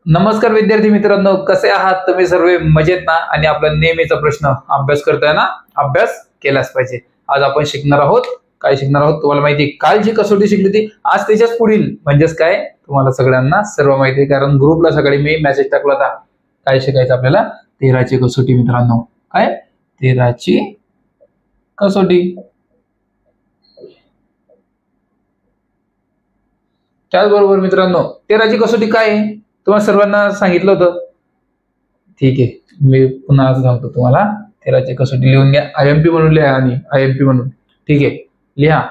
नमस्कार विद्यार्थी मित्रांनो, कसे आहात तुम्ही सर्व? मजेत ना? आणि आपला नेहमीचा प्रश्न, अभ्यास करताय ना? अभ्यास केलाच पाहिजे. आज आपण शिकणार आहोत, काय शिकणार आहोत तुम्हाला माहिती आहे. काल जी कसोटी शिकली ती आज त्याच्याच पुढील म्हणजेच काय तुम्हाला सगळ्यांना सर्व माहिती आहे, कारण ग्रुपला सकाळी मी मेसेज टाकला होता. काय शिकायचं आपल्याला? 13 ची कसोटी मित्रांनो. काय 13 ची कसोटी. त्याचबरोबर मित्रांनो 13 ची कसोटी काय आहे तुम्हाला सर्वांना सांगितलं होतं. ठीक आहे, मी पुन्हा आज सांगतो तुम्हाला. 13 ची कसोटी लिहून घ्या, आयएमपी म्हणून लिहा आणि आयएमपी म्हणून. ठीक आहे, लिहा.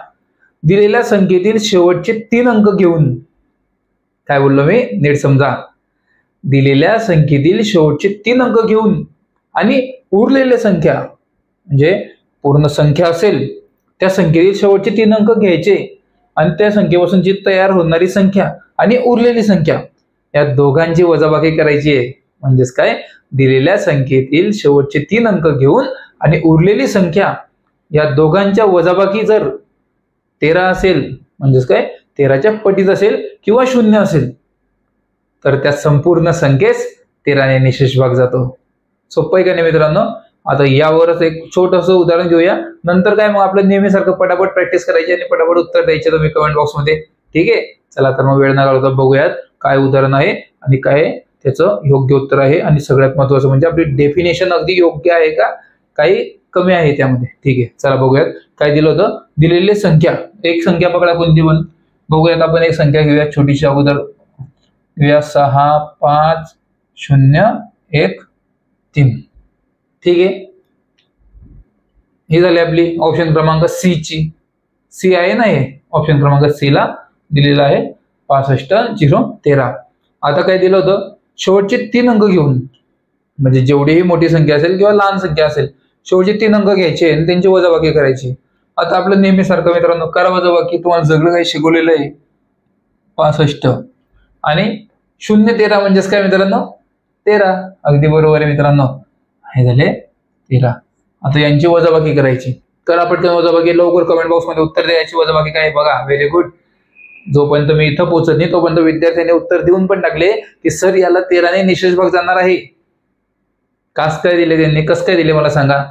दिलेल्या संख्येतील शेवटचे 3 अंक घेऊन, काय बोललो मी नीट समजा. दिलेल्या संख्येतील शेवटचे 3 अंक घेऊन आणि उरलेल्या संख्या म्हणजे पूर्ण संख्या असेल त्या संख्येतील शेवटचे 3 अंक घ्यायचे आणि त्या संख्येपासून जी तयार होणारी संख्या आणि उरलेली संख्या या दोघांची वजाबाकी करायची आहे. म्हणजेच काय, दिलेल्या संख्येतील शेवटचे 3 अंक घेऊन आणि उरलेली संख्या या दोघांच्या वजाबाकी जर 13 असेल, म्हणजेच काय 13च्या पटीत असेल किंवा 0 असेल तर त्या संपूर्ण संख्येस 13 ने निशेष भाग जातो. सोपं आहे का नाही मित्रांनो? आता यावरच एक छोटंसं उदाहरण घेऊया, नंतर काय मग आपलं नेहमीसारखं पटापट प्रॅक्टिस करायची आणि पटापट उत्तर द्यायचे तुम्ही कमेंट बॉक्स मध्ये. ठीक आहे, चला तर मग वेळ न घालवता बघूयात काय उदाहरण आहे आणि काय त्याचं योग्य उत्तर आहे. आणि सगळ्यात महत्त्वाचं म्हणजे आपली डेफिनेशन अगदी योग्य आहे का, काही कमी आहे त्यामध्ये. ठीक आहे, चला बघूयात काय दिलं होतं. दिलेली संख्या, एक संख्या पकडा कोणती पण बघूयात. आपण एक संख्या घेऊया छोटीशी अगोदर, घेऊया 6 5 0 1 3. ठीक आहे, ही झाली आपली ऑप्शन क्रमांक सी ची. सी आहे ना, हे ऑप्शन क्रमांक सी ला दिलेला आहे 65 0 13. आता काय दिलं होतं, शेवटचे 3 अंक घेऊन, म्हणजे जेवढीही मोठी संख्या असेल किंवा लहान संख्या असेल शेवटचे 3 अंक घ्यायचे आणि त्यांची वजाबाकी करायची. आता आपलं नेहमीसारखं मित्रांनो करा वजाबाकी. तुम्हाला सगळं काही शिकवलेलं आहे. 65 आणि 0 13 म्हणजेच काय मित्रांनो 13. अगदी बरोबर आहे मित्रांनो, हे झाले 13. आता यांची वजाबाकी करायची. करा पटकन वजाबाकी, लवकर कमेंट बॉक्स मध्ये उत्तर द्यायची. वजाबाकी काय बघा. Very good. जोपर्यंत मी इथं पोहोचत नाही तोपर्यंत विद्यार्थ्यांनी उत्तर देऊन पण टाकले की सर याला 13 ने निशेष भाग जाणार आहे. कस काय दिले त्यांनी, कस काय दिले मला सांगा.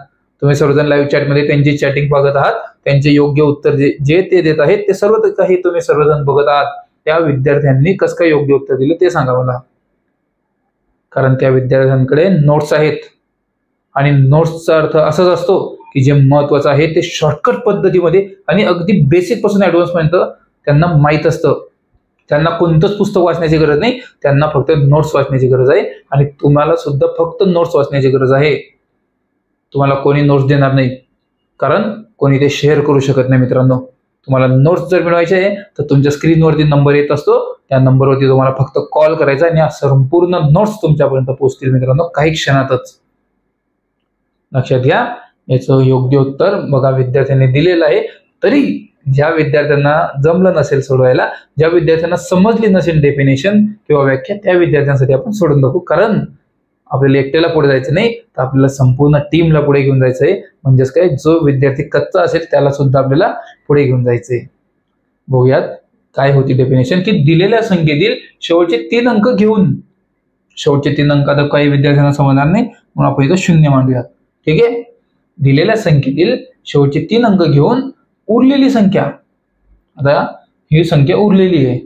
तुम्ही सर्वजण लाईव्ह चॅट मध्ये त्यांची चॅटिंग बघत आहात, त्यांचे योग्य उत्तर जे ते देत आहेत ते सर्व काही तुम्ही सर्वजण बघत आहात. त्या विद्यार्थ्यांनी कस काय योग्य उत्तर दिले ते सांगा मला, कारण त्या विद्यार्थ्यांकडे नोट्स आहेत आणि नोट्सचा अर्थ असाच असतो की जे महत्वाचं आहे ते शॉर्टकट पद्धतीमध्ये आणि अगदी बेसिक पासून ऍडव्हान्स पर्यंत त्यांना माहित असतं. त्यांना कोणतंच पुस्तक वाचण्याची गरज नाही, त्यांना फक्त नोट्स वाचण्याची गरज आहे. आणि तुम्हाला सुद्धा फक्त नोट्स वाचण्याची गरज आहे. तुम्हाला कोणी नोट्स देणार नाही, कारण कोणी ते शेअर करू शकत नाही मित्रांनो. तुम्हाला नोट्स जर मिळवायचे आहे तर तुमच्या स्क्रीनवरती नंबर येत असतो, त्या नंबरवरती तुम्हाला फक्त कॉल करायचा आणि या संपूर्ण नोट्स तुमच्यापर्यंत पोहोचतील मित्रांनो काही क्षणातच. लक्षात घ्या, याचं योग्य उत्तर बघा विद्यार्थ्यांनी दिलेलं आहे. तरी ज्या विद्यार्थ्यांना जमलं नसेल सोडवायला, ज्या विद्यार्थ्यांना समजली नसेल डेफिनेशन किंवा व्याख्या, त्या विद्यार्थ्यांसाठी आपण सोडून दाखवू. कारण आपल्याला एकट्याला पुढे जायचं नाही, तर आपल्याला संपूर्ण टीमला पुढे घेऊन जायचं आहे. म्हणजेच काय, जो विद्यार्थी कच्चा असेल त्याला सुद्धा आपल्याला पुढे घेऊन जायचंय. बघूयात काय होती डेफिनेशन, की दिलेल्या संख्येतील शेवटचे 3 अंक घेऊन, शेवटचे 3 अंक आता काही विद्यार्थ्यांना समजणार नाही म्हणून आपण इथं 0 मांडूयात. ठीक आहे, दिलेल्या संख्येतील शेवटचे 3 अंक घेऊन उरलेली संख्या, आता ही संख्या उरलेली आहे.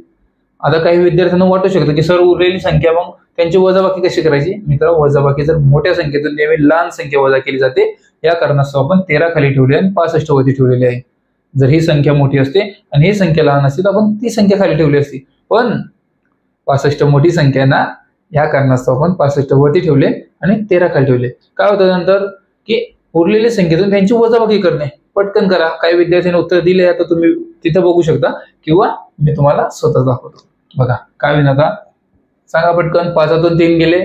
आता काही विद्यार्थ्यांना वाटू शकतं की सर उरलेली संख्या मग त्यांची वजाबाकी कशी करायची. मित्रांनो, वजाबाकी जर मोठ्या संख्येतून नेहमी लहान संख्या वजा केली जाते. या कारणास्तव आपण 13 खाली ठेवली आणि 65 वरती ठेवलेली आहे. जर ही संख्या मोठी असते आणि ही संख्या लहान असते तर आपण ती संख्या खाली ठेवली असती, पण 65 मोठी संख्या ना, या कारणास्तव आपण 65 वरती ठेवले आणि 13 खाली ठेवले. काय होतं नंतर, की उरलेल्या संख्येतून त्यांची वजाबाकी करणे. पटकन करा. काही विद्यार्थ्यांनी उत्तर दिले, आता तुम्ही तिथं बघू शकता किंवा मी तुम्हाला स्वतः दाखवतो. बघा काय होईल आता, सांगा पटकन. 5तून 3 गेले,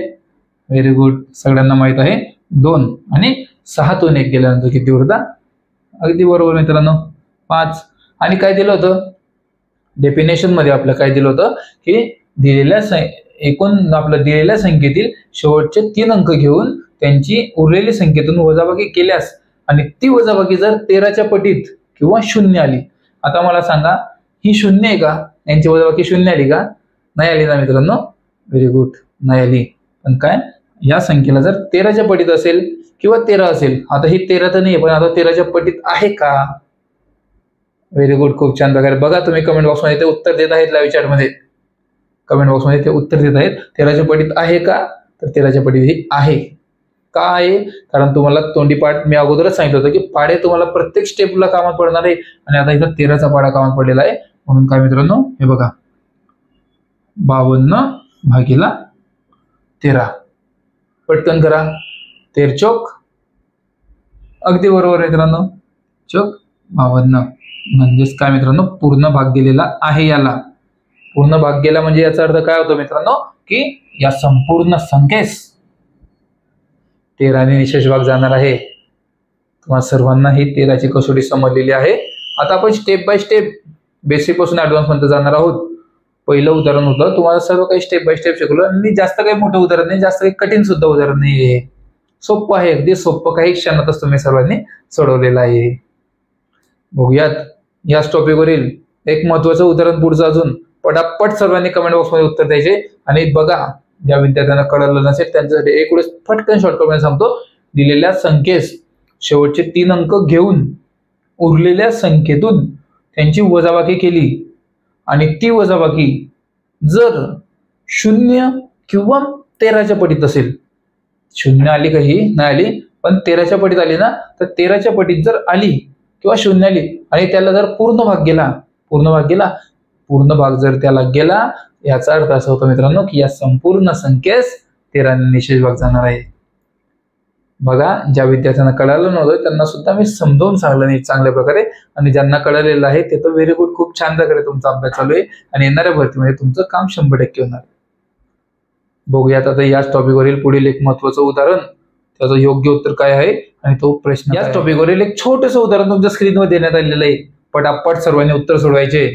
व्हेरी गुड, सगळ्यांना माहित आहे 2. आणि 6तून 1 गेल्यानंतर किती उरता, अगदी बरोबर मित्रांनो 5. आणि काय दिलं होतं डेफिनेशन मध्ये, आपलं काय दिलं होतं की दिलेल्या एकूण आपलं दिलेल्या संख्येतील शेवटचे 3 अंक घेऊन त्यांची उरलेली संख्येतून वजाबाकी केल्यास आणि ती वजाबाकी जर 13च्या पटीत किंवा 0 आली. आता मला सांगा, ही 0 आहे का, यांची वजाबाकी 0 आली का, नाही आली ना मित्रांनो. व्हेरी गुड, नाही आली. पण काय, या संख्येला जर 13च्या पटीत असेल किंवा 13 असेल, आता ही 13 तर नाही पण आता 13च्या पटीत आहे का? व्हेरी गुड, खूप छान प्रकारे. बघा तुम्ही कमेंट बॉक्समध्ये ते उत्तर देत आहेत लाईव्ह चॅटमध्ये, कमेंट बॉक्समध्ये ते उत्तर देत आहेत. 13च्या पटीत आहे का? तर 13च्या पटीत ही आहे. का आहे? कारण तुम्हाला तोंडी पाठ मी अगोदरच सांगितलं होतं की पाढे तुम्हाला प्रत्येक स्टेपला कामात पडणार आहे, आणि आता इथं 13चा पाढा कामात पडलेला आहे. म्हणून काय मित्रांनो, हे बघा 52 भागीला 13. पटकन करा. 13 चौक, अगदी बरोबर मित्रांनो, चौक 52. म्हणजेच काय मित्रांनो, पूर्ण भाग गेलेला आहे. याला पूर्ण भाग गेला म्हणजे याचा अर्थ काय होतो मित्रांनो, की या संपूर्ण संख्येस 13ने निशेष भाग जाणार आहे. तुम्हाला सर्वांना ही 13ची कसोटी समजलेली आहे. आता आपण स्टेप बाय स्टेप बेसिक पासून ऍडव्हान्स पर्यंत जाणार आहोत. पहिलं उदाहरण होतं, तुम्हाला सर्व काही स्टेप बाय स्टेप शिकवलं, आणि जास्त काही मोठं उदाहरण नाही, जास्त काही कठीण सुद्धा उदाहरण नाही. सोपं आहे, अगदी सोपं, काही क्षणातच तुम्ही सर्वांनी सोडवलेलं आहे. बघूयात याच टॉपिकवरील एक महत्वाचं उदाहरण पुढचं. अजून पटापट सर्वांनी कमेंट बॉक्समध्ये उत्तर द्यायचे. आणि बघा, ज्या विद्यार्थ्यांना कळलं नसेल त्यांच्यासाठी एक वेळेस फटकन शॉर्टकटमध्ये सांगतो. दिलेल्या संख्येस शेवटचे 3 अंक घेऊन उरलेल्या संख्येतून त्यांची वजाबाकी केली, आणि ती वजाबाकी जर 0 किंवा 13च्या पटीत असेल, 0 आली काही नाही आली पण 13च्या पटीत आली ना, तर 13च्या पटीत जर आली किंवा 0 आली आणि त्याला जर पूर्ण भाग गेला, पूर्ण भाग जर त्याला गेला, याचा अर्थ असा होतो मित्रांनो की या संपूर्ण संख्येस 13ने निशेष भाग जाणार आहे. बघा, ज्या विद्यार्थ्यांना कळालं नव्हतं त्यांना सुद्धा मी समजावून सांगलं नाही चांगल्या प्रकारे, आणि ज्यांना कळलेलं आहे ते तर व्हेरी गुड, खूप छान प्रकारे तुमचा अभ्यास चालू आहे, आणि येणाऱ्या भरतीमध्ये तुमचं काम 100% होणार. बघूयात आता याच टॉपिकवरील पुढील एक महत्वाचं उदाहरण, त्याचं योग्य उत्तर काय आहे आणि तो प्रश्न. याच टॉपिकवरील एक छोटंसं उदाहरण तुमच्या स्क्रीनवर देण्यात आलेलं आहे. पटापट सर्वांनी उत्तर सोडवायचे.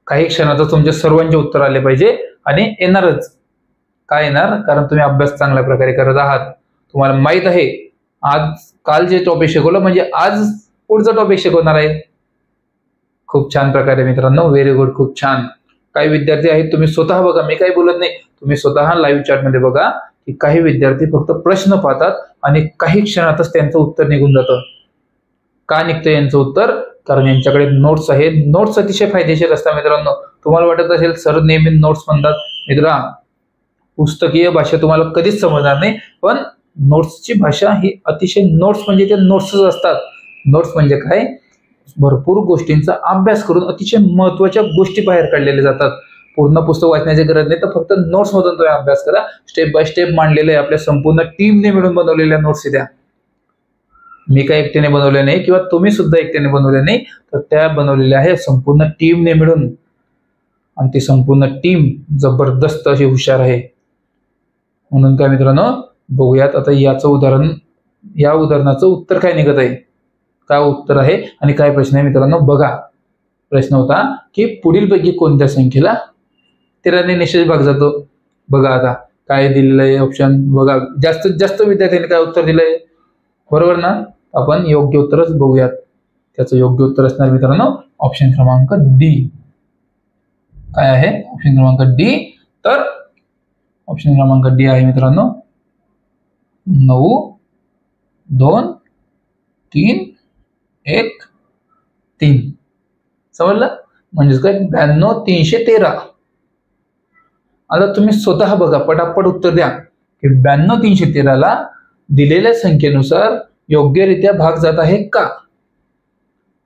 काही क्षणातच तुमचे सर्वांचे उत्तर आले पाहिजे, आणि येणारच. काय येणार? कारण तुम्ही अभ्यास चांगल्या प्रकारे करत आहात. तुम्हाला माहित आहे आज काल जे टॉपिक शिकवलं म्हणजे आज पुढचा टॉपिक शिकवणार आहे. खूप छान प्रकारे मित्रांनो, व्हेरी गुड, खूप छान. काही विद्यार्थी आहेत, तुम्ही स्वतः बघा, मी काही बोलत नाही, तुम्ही स्वतः लाईव्ह चॅटमध्ये बघा की काही विद्यार्थी फक्त प्रश्न पाहतात आणि काही क्षणातच त्यांचं उत्तर निघून जातं. का निघतं यांचं उत्तर? कारण यांच्याकडे नोट्स आहेत. नोट्स अतिशय फायदेशीर असतात मित्रांनो. तुम्हाला वाटत असेल सर नेहमी नोट्स म्हणतात, मित्रा पुस्तकीय भाषा तुम्हाला कधीच समजणार नाही, पण नोट्सची भाषा ही अतिशय, नोट्स म्हणजे ते नोट्सच असतात. नोट्स म्हणजे काय? भरपूर गोष्टींचा अभ्यास करून अतिशय महत्वाच्या गोष्टी बाहेर काढलेल्या जातात. पूर्ण पुस्तक वाचण्याची गरज नाही, तर फक्त नोट्स मधून तुम्ही अभ्यास करा. स्टेप बाय स्टेप मांडलेले आहे, आपल्या संपूर्ण टीमने मिळून बनवलेल्या नोट्स द्या. मी काय एकट्याने बनवले नाही किंवा तुम्ही सुद्धा एकट्याने बनवले नाही, तर त्या बनवलेल्या आहे संपूर्ण टीमने मिळून, आणि ती संपूर्ण टीम जबरदस्त अशी हुशार आहे. म्हणून काय मित्रांनो, बघूयात आता याचं उदाहरण, या उदाहरणाचं उत्तर काय निघत आहे, काय उत्तर आहे आणि काय प्रश्न आहे मित्रांनो. बघा, प्रश्न होता की पुढीलपैकी कोणत्या संख्येला 13ने निशेष भाग जातो. बघा आता काय दिलेलं आहे ऑप्शन. बघा, जास्तीत जास्त विद्यार्थ्यांनी काय उत्तर दिलंय, बरोबर ना. आपण योग्य उत्तरच बघूयात. त्याचं योग्य उत्तर असणार मित्रांनो ऑप्शन क्रमांक डी. काय आहे ऑप्शन क्रमांक डी? तर ऑप्शन क्रमांक डी आहे मित्रांनो 9, 2, 3, 1, 3. समजलं? म्हणजेच काय 92, 313. आता तुम्ही स्वतः बघा, पटापट उत्तर द्या की 92, 313ला दिलेल्या संख्येनुसार योग्यरित्या भाग जात आहे का?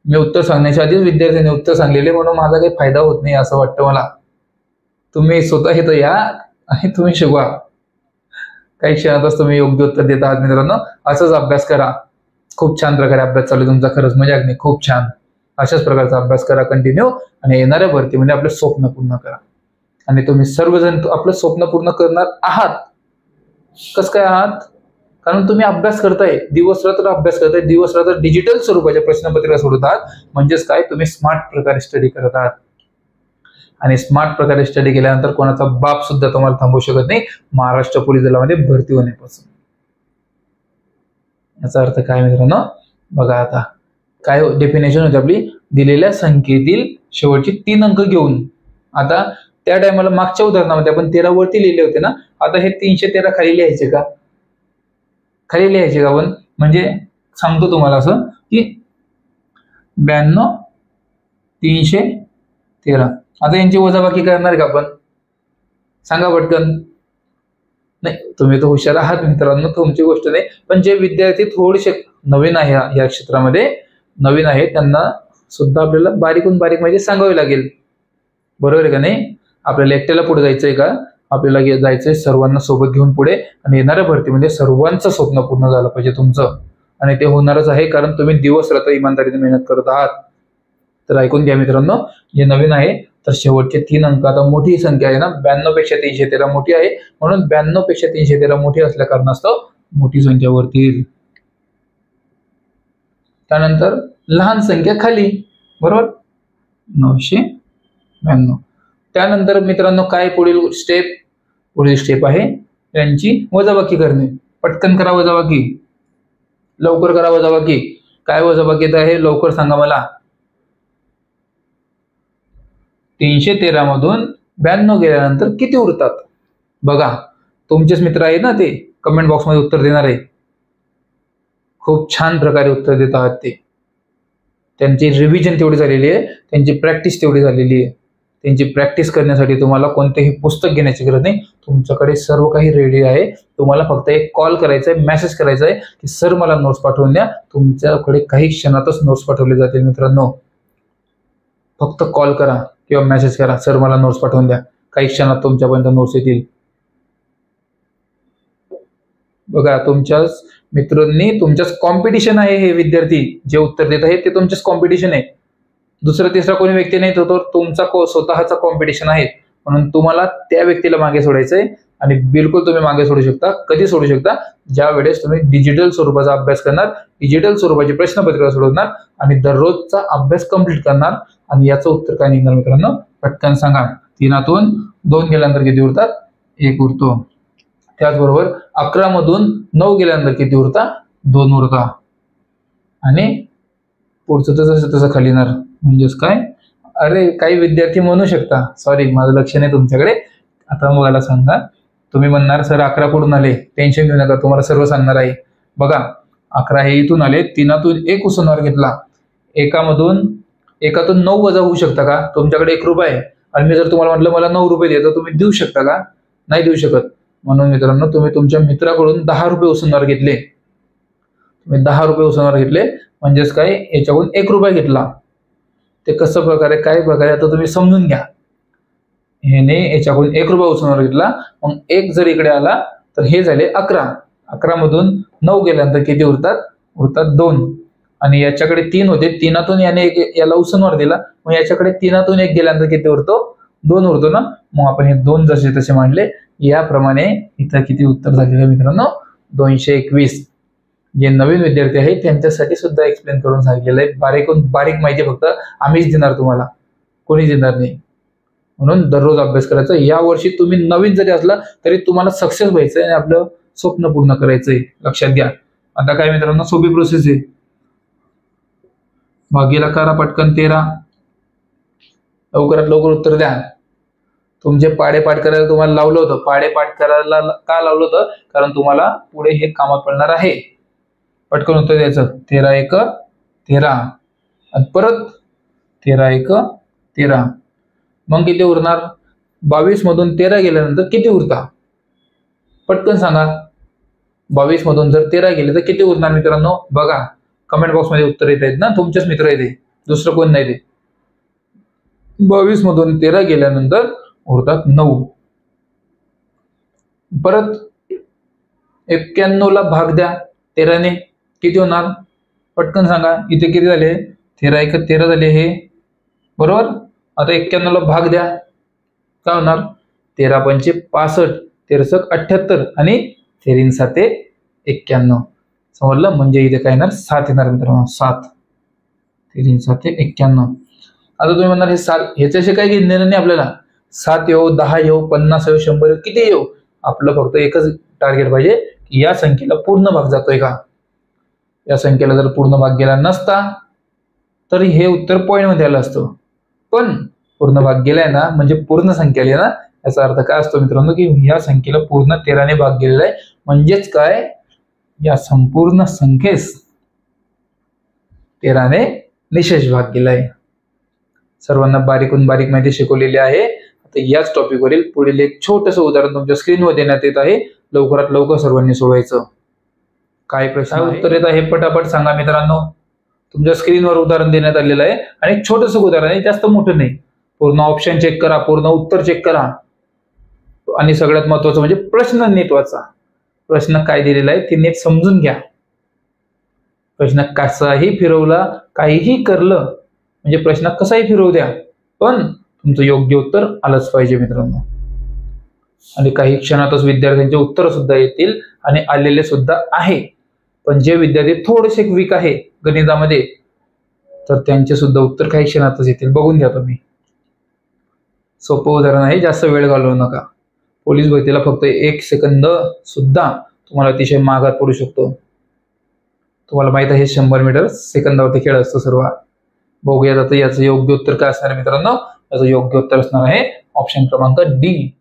मी उत्तर सांगण्याच्या आधीच विद्यार्थ्यांनी उत्तर सांगलेले, म्हणून माझा काही फायदा होत नाही असं वाटतं मला. तुम्ही स्वतः इथं या आणि तुम्ही शिकवा. काही क्षणातच तुम्ही योग्य उत्तर देत आहात मित्रांनो. असंच अभ्यास करा. खूप छान प्रकारे अभ्यास चालू तुमचा, खरंच मजाक नाही, खूप छान. अशाच प्रकारचा अभ्यास करा कंटिन्यू, आणि येणाऱ्या भरतीमध्ये आपले स्वप्न पूर्ण करा. आणि तुम्ही सर्वजण आपलं स्वप्न पूर्ण करणार आहात. कसं काय आहात? कारण तुम्ही अभ्यास करताय, दिवस रात्र अभ्यास करताय, दिवस रात्र डिजिटल स्वरूपाच्या प्रश्नपत्रिका सोडवत आहात. म्हणजेच काय, तुम्ही स्मार्ट प्रकारे स्टडी करत आहात. आणि स्मार्ट प्रकारे स्टडी केल्यानंतर कोणाचा बाप सुद्धा तुम्हाला थांबवू शकत नाही महाराष्ट्र पोलीस दलामध्ये भरती होण्यापासून. याचा अर्थ काय मित्रांनो? बघा आता काय डेफिनेशन होती आपली, दिलेल्या संख्येतील शेवटचे 3 अंक घेऊन. आता त्या टायमाला मागच्या उदाहरणामध्ये आपण 13 वरती लिहिले होते ना, आता हे 313 खाली लिहायचे का? खाली लिहायचे का आपण? म्हणजे सांगतो तुम्हाला असं की 92 313. आता यांची वजाबाकी करणार का आपण? सांगा पटकन. नाही, तुम्ही तर हुशार आहात मित्रांनो, तुमची गोष्ट नाही, पण जे विद्यार्थी थोडेसे नवीन आहे या क्षेत्रामध्ये नवीन आहे त्यांना सुद्धा आपल्याला बारीकून बारीक माहिती सांगावी लागेल. बरोबर आहे का नाही? आपल्याला एकट्याला पुढे जायचंय का? आपल्याला जायचंय सर्वांना सोबत घेऊन पुढे, आणि येणाऱ्या भरतीमध्ये सर्वांचं स्वप्न पूर्ण झालं पाहिजे तुमचं, आणि ते होणारच आहे कारण तुम्ही दिवस रात्र इमानदारीने मेहनत करत आहात. तर ऐकून घ्या मित्रांनो, जे नवीन आहे तर शेवटचे 3 अंक, आता मोठी संख्या आहे ना, 92 पेक्षा 313 मोठी आहे, म्हणून 92 पेक्षा 313 मोठी असल्या कारणास्तव मोठी संख्या वरती येईल. त्यानंतर लहान संख्या खाली, बरोबर 992. त्यानंतर मित्रांनो काय पुढील स्टेप आहे यांची वजाबाकी करणे. पटकन करा वजाबाकी, लवकर करा वजाबाकी. काय वजाबाकी येत आहे लवकर सांगा मला. 313 मधून 92 गेल्यानंतर किती उरतात? बघा, तुमचेच मित्र आहे ना ते, कमेंट बॉक्स मध्ये उत्तर देणार आहे. खूप छान प्रकारे उत्तर देत आहात ते. त्यांची रिव्हिजन तेवढी झालेली आहे, त्यांची प्रॅक्टिस तेवढी झालेली आहे. त्यांची प्रॅक्टिस करण्यासाठी तुम्हाला कोणतेही पुस्तक घेण्याची गरज नाही, तुमच्याकडे सर्व काही रेडी आहे. तुम्हाला फक्त एक कॉल करायचा आहे, मेसेज करायचा आहे की सर मला नोट्स पाठवून द्या. तुमच्याकडे काही क्षणातच नोट्स पाठवले जातील मित्रांनो. फक्त कॉल करा किंवा मेसेज करा, सर मला नोट्स पाठवून द्या. काही क्षणात तुमच्यापर्यंत नोट्स येतील. बघा, तुमच्याच मित्रांनी, तुमच्याच कॉम्पिटिशन आहे. हे विद्यार्थी जे उत्तर देत आहेत ते तुमच्याच कॉम्पिटिशन आहे. दुसरा तिसरा कोणी व्यक्ती नाही, तो तुमचा स्वतःचा कॉम्पिटिशन आहे. म्हणून तुम्हाला त्या व्यक्तीला मागे सोडायचंय, आणि बिलकुल तुम्ही मागे सोडू शकता. कधी सोडू शकता? ज्या वेळेस तुम्ही डिजिटल स्वरूपाचा अभ्यास करणार, डिजिटल स्वरूपाची प्रश्नपत्रिका सोडवणार आणि दररोजचा अभ्यास कंप्लीट करणार. आणि याचं उत्तर काय निघणार मित्रांनो? पटकन सांगा. 3तून 2 गेल्यानंतर किती उरतात? 1 उरतो. त्याचबरोबर 11 मधून 9 गेल्यानंतर किती उरतात? 2 उरतात. आणि पुढचं तसं तसं खाली येणार. म्हणजेच काय? अरे, काही विद्यार्थी म्हणू शकता, सॉरी माझं लक्ष नाही तुमच्याकडे. आता मला सांगा, तुम्ही म्हणणार सर 11 कुठून आले? टेन्शन घेऊ नका, तुम्हाला सर्व सांगणार आहे. बघा, 11 हे इथून आले, 3तून 1 उसनवार घेतला. एकातून 9 वजा होऊ शकता का? तुमच्याकडे 1 रुपया आहे, आणि मी जर तुम्हाला म्हटलं मला 9 रुपये द्या, तर तुम्ही देऊ शकता का? नाही देऊ शकत. म्हणून मित्रांनो, तुम्ही तुमच्या मित्राकडून 10 रुपये उसनवार घेतले. तुम्ही 10 रुपये उसनवार घेतले म्हणजेच काय? याच्याकडून 1 रुपया घेतला. ते कसं प्रकारे, काय प्रकारे, आता तुम्ही समजून घ्या. ह्याने याच्याकडून 1 रुपया उसनवार घेतला, मग 1 जर इकडे आला तर हे झाले 11. 11 मधून 9 गेल्यानंतर किती उरतात? उरतात 2. आणि याच्याकडे 3 होते, 3तून याने याला उसनवार दिला, मग याच्याकडे 3तून 1 गेल्यानंतर किती उरतो? 2 उरतो ना. मग आपण हे 2 जसे तसे मांडले. याप्रमाणे इथं किती उत्तर झालेलं मित्रांनो? 221. जे नवीन विद्यार्थी आहेत त्यांच्यासाठी सुद्धा एक्सप्लेन करून सांगितलेलं आहे. बारीकून बारीक माहिती फक्त आम्हीच देणार तुम्हाला, कोणी देणार नाही. म्हणून दररोज अभ्यास करायचा. या वर्षी तुम्ही नवीन जरी असला तरी तुम्हाला सक्सेस व्हायचंय आणि आपलं स्वप्न पूर्ण करायचंय. लक्षात घ्या. आता काय मित्रांनो, सोपी प्रोसेस आहे. भागीला करा पटकन 13. लवकरात लवकर उत्तर द्या. तुमचे पाढे पाठ करायला तुम्हाला लावलं होतं. पाढे पाठ करायला का लावलं होतं? कारण तुम्हाला पुढे हे कामात पडणार आहे. पटकन उत्तर द्यायचं. 13 1 13, आणि परत 13 1 13. मग किती उरणार? 22 मधून 13 गेल्यानंतर किती उरतात? पटकन सांगा. 22 मधून जर 13 गेले तर किती उरणार मित्रांनो? बघा, कमेंट बॉक्स मध्ये उत्तर येत आहेत ना, तुमचेच मित्र आहेत, दुसरं कोण नाही. ते 22 मधून 13 गेल्यानंतर उरतात 9. परत 91 ला भाग द्या 13 ने, किती होणार? पटकन सांगा. इथे किती झाले? 13 1 13 झाले हे, बरोबर. आता 91 ला भाग द्या, काय होणार? 13 पंचे 65, 13 78, आणि 13 7 91. समजलं? म्हणजे इथे काय येणार? 7 येणार मित्रांनो. 7. 13 7 91. आता तुम्ही म्हणणार हे 7, ह्याच्याशी काही घेणं नाही आपल्याला. 7 येऊ, 10 येऊ, 50 येऊ, 100 येऊ, किती येऊ, आपलं फक्त एकच टार्गेट पाहिजे की या संख्येला पूर्ण भाग जातोय का. या संख्येला जर पूर्ण भाग गेला नसता तर हे उत्तर पॉइंट मध्ये आलं असतं. पण पूर्ण भाग गेलाय ना म्हणजे पूर्ण संख्या लिहा ना, याचा अर्थ काय असतो मित्रांनो की या संख्येला पूर्ण 13 ने भाग गेलेला आहे, म्हणजेच काय या संपूर्ण संख्येस 13 ने निशेष भाग गेलाय. सर्वांना बारीकून बारीक माहिती शिकवलेली आहे. आता याच टॉपिक वरील पुढील एक छोटंसं उदाहरण तुमच्या स्क्रीनवर देण्यात येत आहे. लवकरात लवकर सर्वांनी सोडवायचं. काय प्रश्न उत्तर येत आहे पटापट सांगा मित्रांनो. तुमच्या स्क्रीनवर उदाहरण देण्यात आलेलं आहे आणि छोटंसं उदाहरण आहे, जास्त मोठं नाही. पूर्ण ऑप्शन चेक करा, पूर्ण उत्तर चेक करा आणि सगळ्यात महत्त्वाचं म्हणजे प्रश्न नीट वाचा. प्रश्न काय दिलेला आहे ते नीट समजून घ्या. प्रश्न कसाही फिरवला, काहीही करलं म्हणजे प्रश्न कसाही फिरवू द्या, पण तुमचं योग्य उत्तर आलंच पाहिजे मित्रांनो. आणि काही क्षणातच विद्यार्थ्यांचे उत्तर सुद्धा येतील आणि आलेले सुद्धा आहे. पण जे विद्यार्थी थोडेसे वीक आहे गणितामध्ये तर त्यांचे सुद्धा उत्तर काही क्षणातच येतील. बघून घ्या तुम्ही. सोपं उदाहरण आहे, जास्त वेळ घालवू नका. पोलीस भरतीला फक्त 1 सेकंद सुद्धा तुम्हाला अतिशय मागात पडू शकतो. तुम्हाला माहित आहे 100 मीटर सेकंदावरती खेळ असतो सर्व. बघूयात आता याचं योग्य उत्तर काय असणार आहे मित्रांनो. याचं योग्य उत्तर असणार आहे ऑप्शन क्रमांक डी.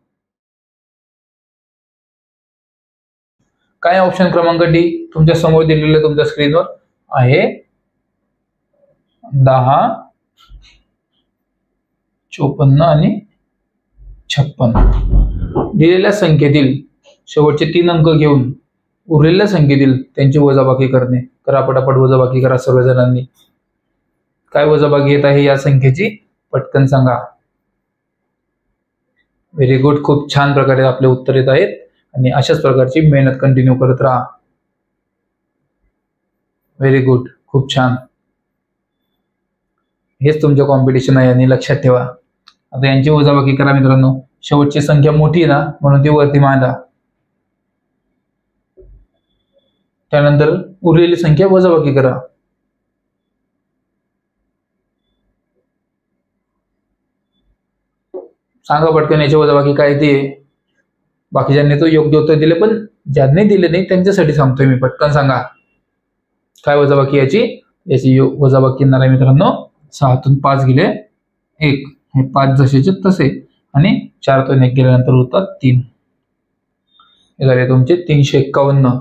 काय ऑप्शन क्रमांक डी तुमच्या समोर दिलेलं तुमच्या स्क्रीनवर आहे. 10, 54 आणि 56 दिलेल्या संख्येतील शेवटचे 3 अंक घेऊन उरलेल्या संख्येतील त्यांची वजाबाकी करणे. करा पटापट वजाबाकी करा सर्वजणांनी. काय वजाबाकी येत आहे या संख्येची पटकन सांगा. व्हेरी गुड, खूप छान प्रकारे आपले उत्तर येत आहेत आणि अशाच प्रकारची मेहनत कंटिन्यू करत राहा. व्हेरी गुड, खूप छान. हेच तुमचं कॉम्पिटिशन आहे आणि लक्षात ठेवा. आता यांची वजाबाकी करा मित्रांनो. शेवटची संख्या मोठी आहे ना म्हणून ती वरती मांडा. त्यानंतर उरलेली संख्या वजाबाकी करा. सांगा पटकन याची वजाबाकी काय ती. बाकीच्यांनी तो योग्य उत्तर दिले, पण ज्यांनी दिले नाही त्यांच्यासाठी सांगतोय मी. पटकन सांगा काय वजाबाकी याची. याची वजाबाकी येणार आहे मित्रांनो 6 तून 5 गेले 1, हे 5 जसेचे तसे आणि 4 तून 1 गेल्यानंतर होतात 3. हे झाले तुमचे 351.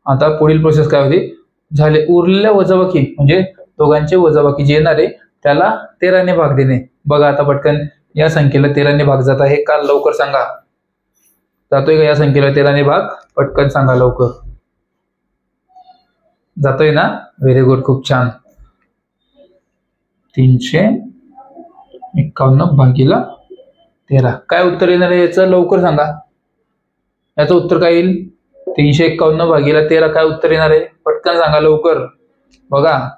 आता पुढील प्रोसेस काय होती. झाले उरलेल्या वजाबाकी म्हणजे दोघांचे वजाबाकी जे येणार आहे त्याला 13 ने भाग देणे. बघा आता पटकन या संख्येला 13 ने भाग जात आहे का, लवकर सांगा. जातोय का या संख्येला 13 ने भाग, पटकन सांगा लवकर. जातोय ना, व्हेरी गुड, खूप छान. 351 भागीला 13 काय उत्तर येणार आहे याचं, लवकर सांगा. याचं उत्तर काय येईल. 351 भागीला 13 काय उत्तर येणार आहे, पटकन सांगा लवकर. बघा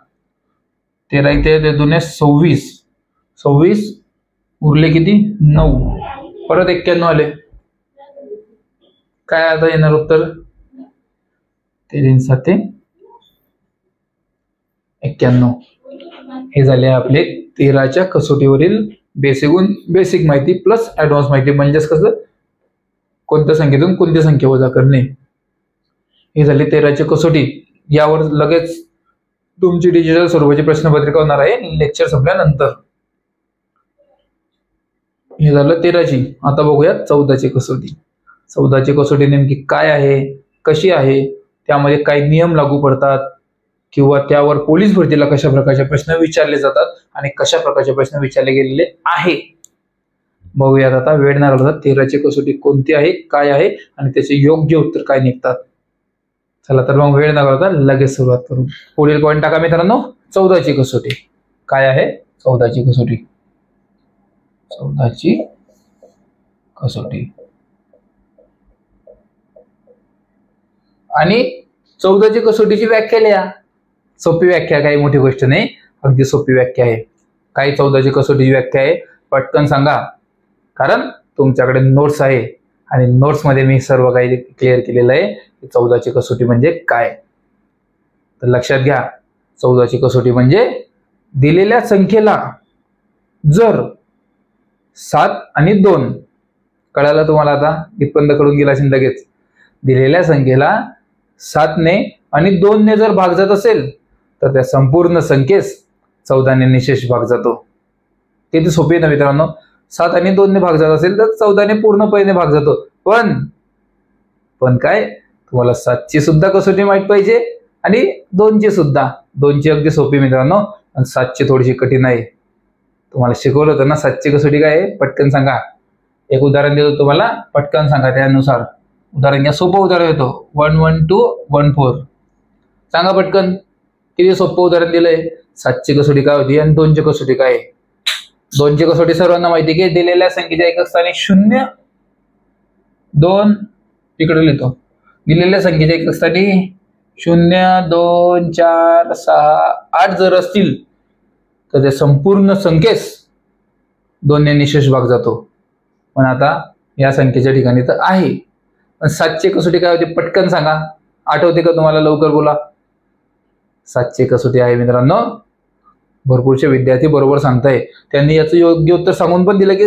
13 इथे दुने 26, 26 उरले किती 9, परत 91 आले. काय आता येणार उत्तर 13 91. हे झाले आपले 13च्या कसोटीवरील बेसिक माहिती प्लस ऍडव्हान्स माहिती. म्हणजेच कसं कोणत्या संख्येतून कोणती संख्या वजा करणे. हे झाले 13ची कसोटी. यावर लगेच तुमची डिजिटल स्वरूपाची प्रश्नपत्रिका होणार आहे लेक्चर संपल्यानंतर. हे झालं 13ची. आता बघूया 14ची कसोटी. 14ची कसोटी नेमकी काय आहे, कशी आहे, त्यामध्ये काही नियम लागू पडतात किंवा त्यावर पोलीस भरतीला कशा प्रकारचे प्रश्न विचारले जातात आणि कशा प्रकारचे प्रश्न विचारले गेलेले आहे बघूयात. आता वेळ न घालवता 13ची कसोटी कोणती आहे, काय आहे आणि त्याचे योग्य उत्तर काय निघतात. चला तर मग वेळ न घालवता लगेच सुरुवात करू. पुढील पॉईंट टाका मित्रांनो. 14ची कसोटी काय आहे. 14ची कसोटी 14ची कसोटी आणि 14ची कसोटीची व्याख्या लिहा. सोपी व्याख्या, काही मोठी गोष्ट नाही, अगदी सोपी व्याख्या आहे. काय 14ची कसोटीची व्याख्या आहे पटकन सांगा, कारण तुमच्याकडे नोट्स आहे आणि नोट्स मध्ये मी सर्व काही क्लिअर केलेलं आहे. 14ची कसोटी म्हणजे काय तर लक्षात घ्या. 14ची कसोटी म्हणजे दिलेल्या संख्येला जर 7 आणि 2 कळालं तुम्हाला. आता इथपर्यंत कळून गेला असेल लगेच. दिलेल्या संख्येला 7 ने आणि 2 ने जर भाग जात असेल तर त्या संपूर्ण संख्येस 14 ने निशेष भाग जातो. किती सोपी आहे ना मित्रांनो. 7 आणि 2 ने भाग जात असेल तर 14 ने पूर्णपणे भाग जातो. पण काय, तुम्हाला 7 ची सुद्धा कसोटी माहित पाहिजे आणि 2 ची सुद्धा. 2 ची अगदी सोपी मित्रांनो आणि 7 ची थोडीशी कठीण आहे. तुम्हाला शिकवलं होतं ना 7 ची कसोटी काय आहे, पटकन सांगा. एक उदाहरण देतो तुम्हाला, पटकन सांगा त्यानुसार. उदाहरण घ्या, सोपं उदाहरण देतो. 11214 सांगा पटकन. किती सोपं उदाहरण दिलंय. 7 ची कसोटी काय होती आणि 2 ची कसोटी काय आहे. 2 ची कसोटी सर्वांना माहिती की दिलेल्या संख्येच्या एकक स्थानी 0, 2 इकडे लिहितो. दिलेल्या संख्येच्या एकक स्थानी 0, 2, 4, 6, 8 जर असतील तर त्या संपूर्ण संख्येस 2 ने निशेष भाग जातो. पण आता या संख्येच्या ठिकाणी तर आहे. पण 7 ची कसोटी काय होती पटकन सांगा. आठवते का तुम्हाला, लवकर बोला. 7 ची कसोटी आहे मित्रांनो. भरपूरचे विद्यार्थी बरोबर सांगताय. त्यांनी याचं योग्य उत्तर सांगून पण दिलं की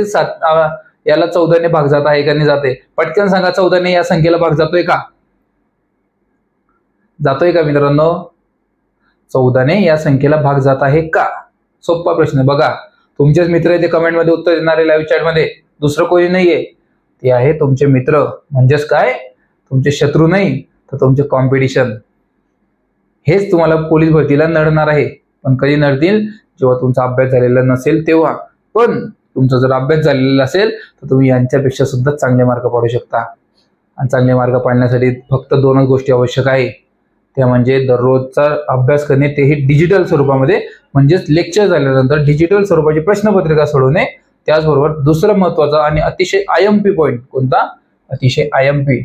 याला 14 ने भाग जात आहे का नाही जाते. पटकन सांगा, 14 ने या संख्येला भाग जातोय का? जातोय का मित्रांनो? 14 ने या संख्येला भाग जात आहे का? सोपा प्रश्न. बघा, तुमचेच मित्र आहे ते कमेंट मध्ये उत्तर देणारे लाईव्ह चॅट मध्ये, दुसरं कोणी नाहीये. ते आहे तुमचे मित्र. म्हणजेच काय, तुमचे शत्रू नाही तर तुमचे कॉम्पिटिशन. हेच तुम्हाला पोलीस भरतीला नडणार आहे. पण कधी नडतील, जेव्हा तुमचा अभ्यास झालेला नसेल तेव्हा. पण तुमचा जर अभ्यास झालेला असेल तर तुम्ही यांच्यापेक्षा सुद्धा चांगले मार्क पाडू शकता. आणि चांगले मार्क पाडण्यासाठी फक्त 2च गोष्टी आवश्यक आहे. त्या म्हणजे दररोजचा अभ्यास करणे, तेही डिजिटल स्वरूपामध्ये. म्हणजेच लेक्चर झाल्यानंतर डिजिटल स्वरूपाची प्रश्नपत्रिका सोडवणे. त्याचबरोबर दुसरं महत्वाचं आणि अतिशय आयएमपी पॉइंट कोणता? अतिशय आयएमपी.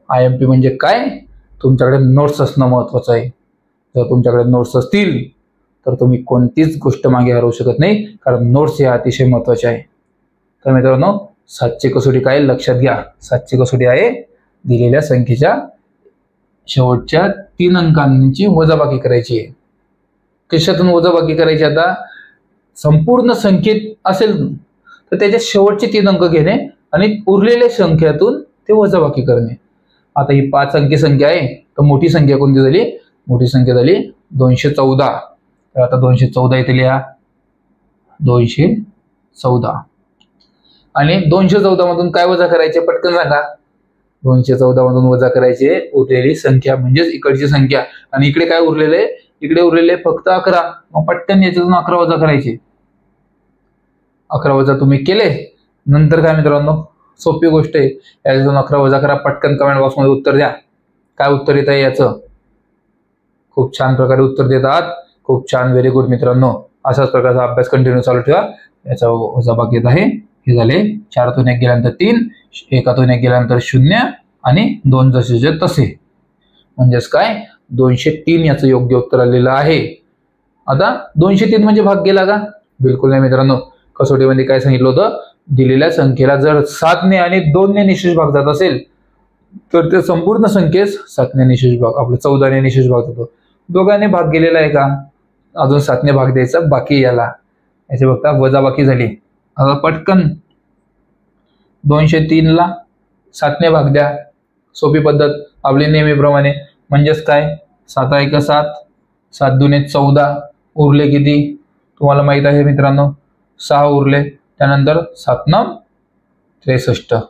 आयएमपी म्हणजे काय? तुमच्याकडे नोट्स असणं महत्वाचं आहे. जर तुमच्याकडे नोट्स असतील तर तुम्ही कोणतीच गोष्ट मागे हरवू शकत नाही, कारण नोट्स हे अतिशय महत्वाचे आहे. तर मित्रांनो, 7 ची कसोटी काय लक्षात घ्या. 7 ची कसोटी आहे दिलेल्या संख्येच्या शेवटच्या 3 अंकांची वजाबाकी करायची आहे. कशातून वजाबाकी करायची? आता संपूर्ण संख्येत असेल तर त्याच्या शेवटचे 3 अंक घेणे आणि उरलेल्या संख्यातून ते वजाबाकी करणे. आता ही 5 अंकी संख्या आहे तर मोठी संख्या कोणती झाली? मोठी संख्या झाली 214. तर आता 214 इथे लिहा. 214 आणि 214 मधून काय वजा करायचे पटकन सांगा. 214 मधून वजा करायचे उरलेली संख्या, म्हणजेच इकडची संख्या. आणि इकडे काय उरलेले? इकडे उरलेले फक्त 11. मग पटकन याच्यातून 11 वजा करायचे. 11 वजा तुम्ही केले नंतर काय मित्रांनो, सोपी गोष्ट आहे. याच्यातून 11 वजा करा. पटकन कमेंट बॉक्स मध्ये उत्तर द्या. काय उत्तर येत आहे याचं? खूप छान प्रकारे उत्तर देतात. खूप छान, व्हेरी गुड मित्रांनो. अशाच प्रकारचा अभ्यास कंटिन्यू चालू ठेवा. याचा वजाबाकी येत आहे. हे झाले 4तून 1 गेल्यानंतर 3, 1तून 1 गेल्यानंतर 0 आणि 2 जसेचे तसे. म्हणजेच काय, 203 याचं योग्य उत्तर आलेलं आहे. आता 203 म्हणजे भाग गेला का? बिलकुल नाही मित्रांनो. कसोटीमध्ये काय सांगितलं होतं? दिलेल्या संख्येला जर 7 ने आणि 2 ने निशेष भाग जात असेल तर ते संपूर्ण संख्येस 7 ने निशेष भाग, आपलं 14 ने निशेष भाग जातो. दोघांनी भाग गेलेला आहे का? अजून 7 ने भाग द्यायचा बाकी याला. याची बघता वजाबाकी झाली. आता पटकन 203 ला 7 ने भाग द्या. सोपी पद्धत आपली नेहमीप्रमाणे. म्हणजेच काय, 7 1 7, 7 2 14. उरले किती तुम्हाला माहित आहे मित्रांनो? 6 उरले. त्यानंतर 7 9 63.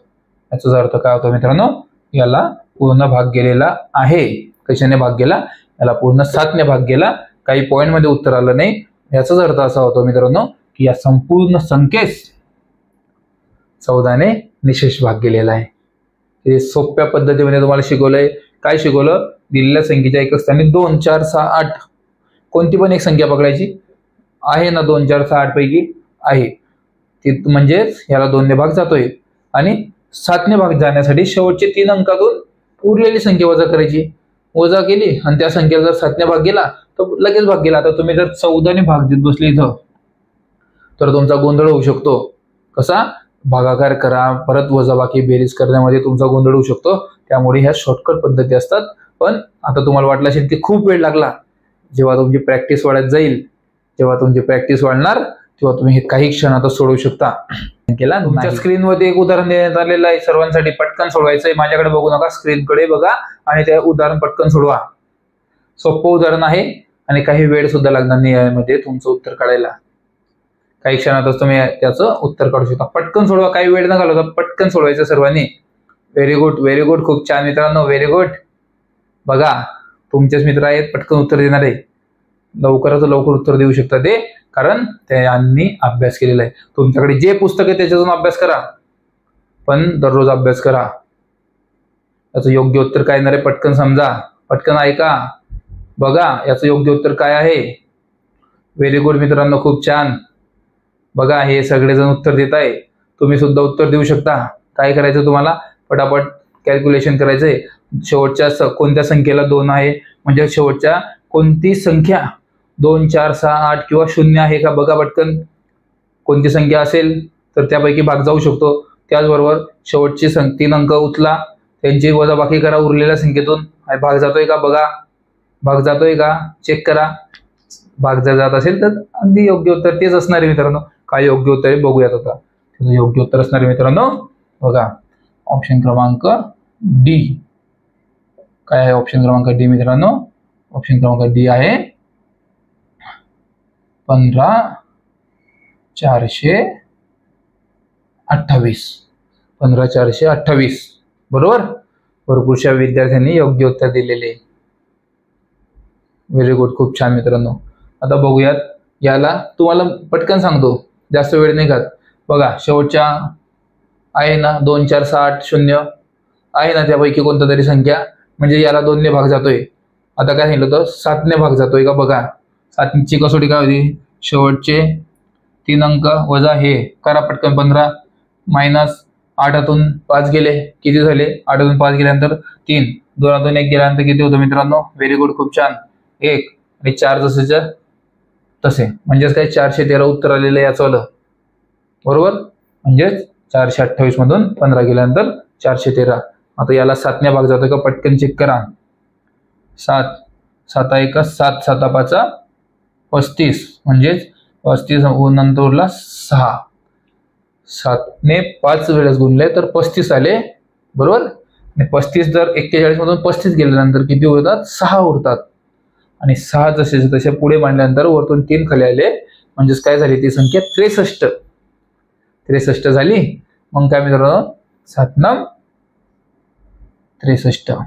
याचा अर्थ काय होतो मित्रांनो? याला पूर्ण भाग गेलेला आहे. कशाने भाग गेला? याला पूर्ण 7 ने भाग गेला. काही पॉइंट मध्ये उत्तर आलं नाही. याचाच अर्थ असा होतो मित्रांनो की या संपूर्ण संख्येस 14 ने निशेष भाग गेलेला आहे. हे सोप्या पद्धतीमध्ये तुम्हाला शिकवलंय. काय शिकवलं? दिलेल्या संख्येच्या एकक स्थानी 2 4 6 8 कोणती पण एक संख्या पकडायची आहे ना. 2 4 6 8 पैकी आहे ती, म्हणजेच याला 2 ने भाग जातोय. आणि 7 ने भाग जाण्यासाठी शेवटचे 3 अंकातून उरलेली संख्या वजा करायची. वजा केली आणि त्या संख्येला जर 7 ने भाग गेला तर लगेच भाग गेला. आता तुम्ही जर 14 ने भाग देत बसले इथं तर तुमचा गोंधळ होऊ शकतो. कसा? भागाकार करा, परत वजाबाकी बेरीज करण्यामध्ये तुमचा गोंधळ होऊ शकतो. त्यामुळे ह्या शॉर्टकट पद्धती असतात. पण आता तुम्हाला वाटलं असेल की खूप वेळ लागला. जेव्हा तुमची प्रॅक्टिस वाढत जाईल, जेव्हा तुमची प्रॅक्टिस वाढणार, तेव्हा तुम्ही हे काही क्षणातच सोडवू शकता. केला तुमच्या स्क्रीनवरती एक उदाहरण देण्यात आलेलं आहे. सर्वांसाठी पटकन सोडवायचं आहे. माझ्याकडे बघू नका, स्क्रीनकडे बघा आणि ते उदाहरण पटकन सोडवा. सोपं उदाहरण आहे आणि काही वेळ सुद्धा लागणार नाही यामध्ये तुमचं उत्तर काढायला. काही क्षणातच तुम्ही त्याचं उत्तर काढू शकता. पटकन सोडवा, काही वेळ न घालवता पटकन सोडवायचं सर्वांनी. व्हेरी गुड, व्हेरी गुड, खूप छान मित्रांनो, व्हेरी गुड. बघा तुमचेच मित्र आहेत, पटकन उत्तर देणार आहे. लवकरात लवकर उत्तर देऊ शकता ते, कारण त्यांनी अभ्यास केलेला आहे. तुमच्याकडे जे पुस्तक आहे त्याच्यातून अभ्यास करा, पण दररोज अभ्यास करा. याचं योग्य उत्तर काय येणार आहे पटकन समजा, पटकन ऐका, बघा याचं योग्य उत्तर काय आहे. व्हेरी गुड मित्रांनो, खूप छान. बघा हे सगळेजण उत्तर देत आहे, तुम्ही सुद्धा उत्तर देऊ शकता. काय करायचं तुम्हाला, पटापट कॅल्क्युलेशन करायचंय. शेवटच्या कोणत्या संख्येला 2 आहे, म्हणजे शेवटच्या कोणती संख्या 2, 4, 6, 8 किंवा 0 आहे का बघा पटकन. कोणती संख्या असेल तर त्यापैकी भाग जाऊ शकतो. त्याचबरोबर शेवटचे 3 अंक उचला, त्यांची वजाबाकी करा उरलेल्या संख्येतून. भाग जातोय का बघा, भाग जातोय का चेक करा. भाग जर जात असेल तर अगदी योग्य उत्तर तेच असणार आहे मित्रांनो. काय योग्य उत्तर आहे बघूयात आता. त्याचं योग्य उत्तर असणार आहे मित्रांनो, बघा ऑप्शन क्रमांक डी. काय आहे ऑप्शन क्रमांक डी मित्रांनो? ऑप्शन क्रमांक डी आहे 15,428. 15,428 बरोबर. भरपूरशा विद्यार्थ्यांनी योग्य उत्तर दिलेले. व्हेरी गुड, खूप छान मित्रांनो. आता बघूयात याला, तुम्हाला पटकन सांगतो, जास्त वेळ नाही घात. बघा शेवटच्या आहे ना 2, 4, 6, 8, 0 आहे ना, त्यापैकी कोणता तरी संख्या, म्हणजे याला 2 ने भाग जातोय. आता काय सांगितलं होतं, 7 ने भाग जातोय का बघा. 7 ची कसोटी काय होती, शेवटचे 3 अंक वजा हे करा पटकन. 15 मायनस 8तून 5 गेले, किती झाले, 8तून 5 गेल्यानंतर 3, 2तून 1 गेल्यानंतर किती होतं मित्रांनो. व्हेरी गुड, खूप छान. 1 आणि 4 जसेच्या तसे, म्हणजेच काय 413 उत्तर आलेलं याचं आलं बरोबर. म्हणजेच 428 मधून 15 गेल्यानंतर 413. आता याला 7 ने भाग जातोय का पटकन चेक करा. 7 7 1 7 7 5 35, म्हणजेच 35 नंतर उरला 6. 7 ने 5 वेळेस गुणले तर 35 आले बरोबर. आणि 35 जर 41 मधून 35 गेल्यानंतर किती उरतात, 6 उरतात. आणि 6 जसे तसे पुढे मांडल्यानंतर वरतून 3 खाली आले, म्हणजेच काय झाली ती संख्या 63. 63 झाली. मग काय मित्रांनो, 7 9 63.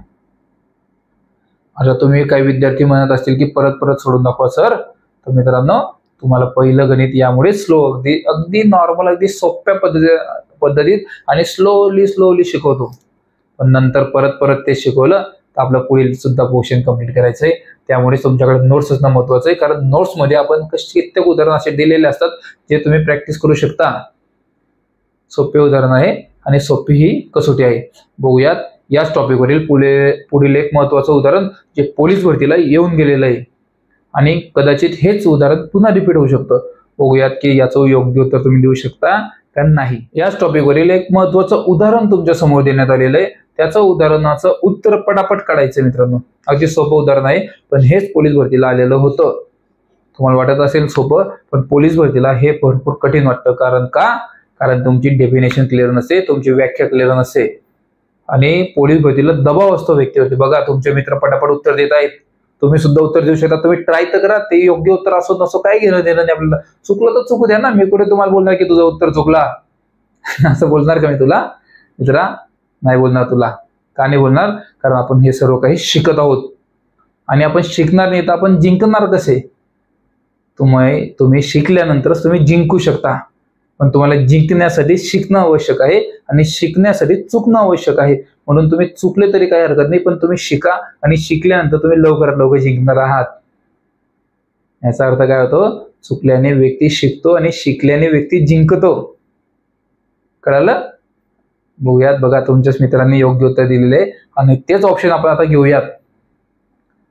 आता तुम्ही काही विद्यार्थी म्हणत असतील की परत परत सोडून दाखवा सर, तर मित्रांनो तुम्हाला पहिलं गणित यामुळे स्लो, अगदी नॉर्मल, अगदी सोप्या पद्धतीत आणि स्लोली शिकवतो. पण नंतर परत परत ते शिकवलं तर आपलं पुढील सुद्धा पोर्शन कंप्लीट करायचंय. त्यामुळे तुमच्याकडे नोट्स असणं महत्वाचं आहे, कारण नोट्स मध्ये आपण कित्येक उदाहरण असे दिलेले असतात जे तुम्ही प्रॅक्टिस करू शकता. सोपे उदाहरण आहे आणि सोपी ही कसोटी आहे. बघूयात याच टॉपिकवरील पुढील एक महत्वाचं उदाहरण जे पोलीस भरतीला येऊन गेलेलं आहे आणि कदाचित हेच उदाहरण पुन्हा रिपीट होऊ शकतं. बघूयात की याचं योग्य उत्तर तुम्ही देऊ शकता का नाही. याच टॉपिकवरील एक महत्वाचं उदाहरण तुमच्या समोर देण्यात आलेलं आहे. त्याचं उदाहरणाचं उत्तर पटापट काढायचं मित्रांनो. अगदी सोपं उदाहरण आहे, पण हेच पोलीस भरतीला आलेलं होतं. तुम्हाला वाटत असेल सोपं, पण पोलीस भरतीला हे भरपूर कठीण वाटतं. कारण का, कारण तुमची डेफिनेशन क्लिअर नसते, तुमची व्याख्या क्लिअर नसते आणि पोलीस भरतीला दबाव असतो व्यक्तीवरती. बघा तुमचे मित्र पटापट उत्तर देत आहेत, तुम्ही सुद्धा उत्तर देऊ शकता. तुम्ही ट्राय तर करा, ते योग्य उत्तर असो नसो काय घेणं देणं नाही आपल्याला. चुकलं तर चुकू द्या ना, मी कुठे तुम्हाला बोलणार की तुझं उत्तर चुकला असं बोलणार का मी तुला मित्रा? नाही बोलणार तुला. का नाही बोलणार? कारण आपण हे सर्व काही शिकत आहोत आणि आपण शिकणार नाही तर आपण जिंकणार कसे? तुम्ही शिकल्यानंतरच तुम्ही जिंकू शकता, पण तुम्हाला जिंकण्यासाठी शिकणं आवश्यक आहे आणि शिकण्यासाठी चुकणं आवश्यक आहे. म्हणून तुम्ही चुकले तरी काही हरकत नाही, पण तुम्ही शिका आणि शिकल्यानंतर तुम्ही लवकरात लवकर जिंकणार आहात. याचा अर्थ काय होतो? चुकल्याने व्यक्ती शिकतो आणि शिकल्याने व्यक्ती जिंकतो. कळालं? बघूयात. बघा तुमच्याच मित्रांनी योग्य उत्तर दिलेले आणि तेच ऑप्शन आपण आता घेऊयात